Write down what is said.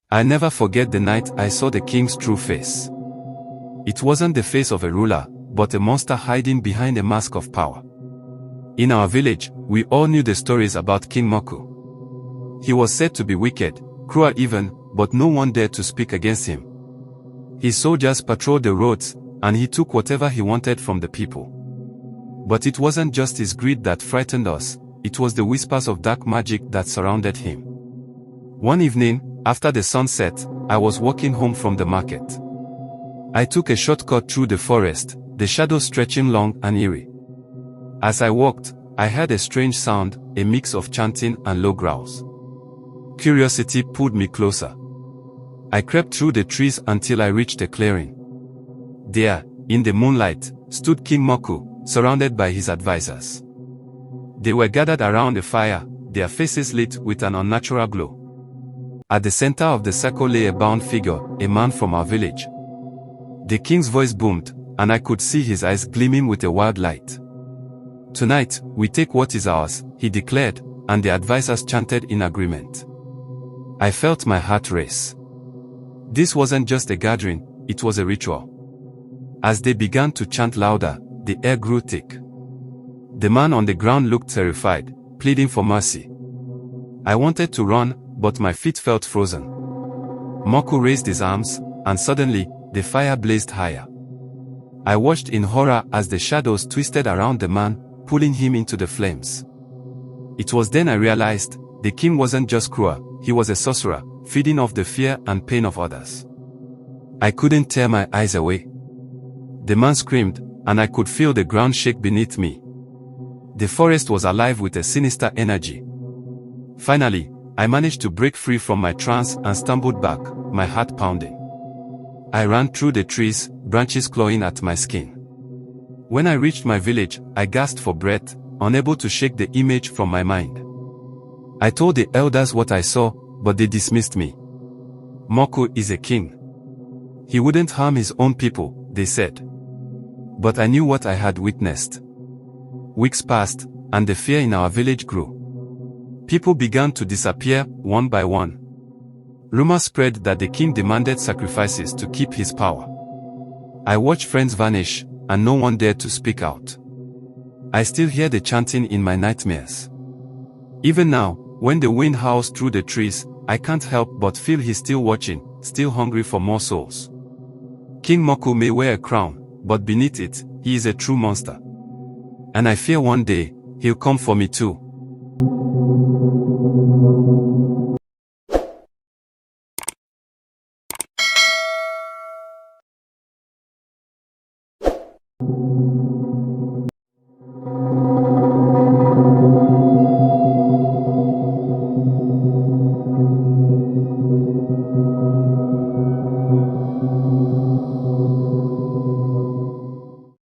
I never forget the night I saw the king's true face. It wasn't the face of a ruler, but a monster hiding behind a mask of power. In our village, we all knew the stories about King Moku. He was said to be wicked, cruel even, but no one dared to speak against him. His soldiers patrolled the roads, and he took whatever he wanted from the people. But it wasn't just his greed that frightened us, it was the whispers of dark magic that surrounded him. One evening, after the sun set, I was walking home from the market. I took a shortcut through the forest, the shadows stretching long and eerie. As I walked, I heard a strange sound, a mix of chanting and low growls. Curiosity pulled me closer. I crept through the trees until I reached a clearing. There, in the moonlight, stood King Moku, surrounded by his advisors. They were gathered around a fire, their faces lit with an unnatural glow. At the center of the circle lay a bound figure, a man from our village. The king's voice boomed, and I could see his eyes gleaming with a wild light. "Tonight, we take what is ours," he declared, and the advisors chanted in agreement. I felt my heart race. This wasn't just a gathering, it was a ritual. As they began to chant louder, the air grew thick. The man on the ground looked terrified, pleading for mercy. I wanted to run, but my feet felt frozen. Moku raised his arms, and suddenly, the fire blazed higher. I watched in horror as the shadows twisted around the man, pulling him into the flames. It was then I realized, the king wasn't just cruel, he was a sorcerer, feeding off the fear and pain of others. I couldn't tear my eyes away. The man screamed, and I could feel the ground shake beneath me. The forest was alive with a sinister energy. Finally, I managed to break free from my trance and stumbled back, my heart pounding. I ran through the trees, branches clawing at my skin. When I reached my village, I gasped for breath, unable to shake the image from my mind. I told the elders what I saw, but they dismissed me. "Moku is a king. He wouldn't harm his own people," they said. But I knew what I had witnessed. Weeks passed, and the fear in our village grew. People began to disappear, one by one. Rumors spread that the king demanded sacrifices to keep his power. I watched friends vanish, and no one dared to speak out. I still hear the chanting in my nightmares. Even now, when the wind howls through the trees, I can't help but feel he's still watching, still hungry for more souls. King Moku may wear a crown, but beneath it, he is a true monster. And I fear one day, he'll come for me too.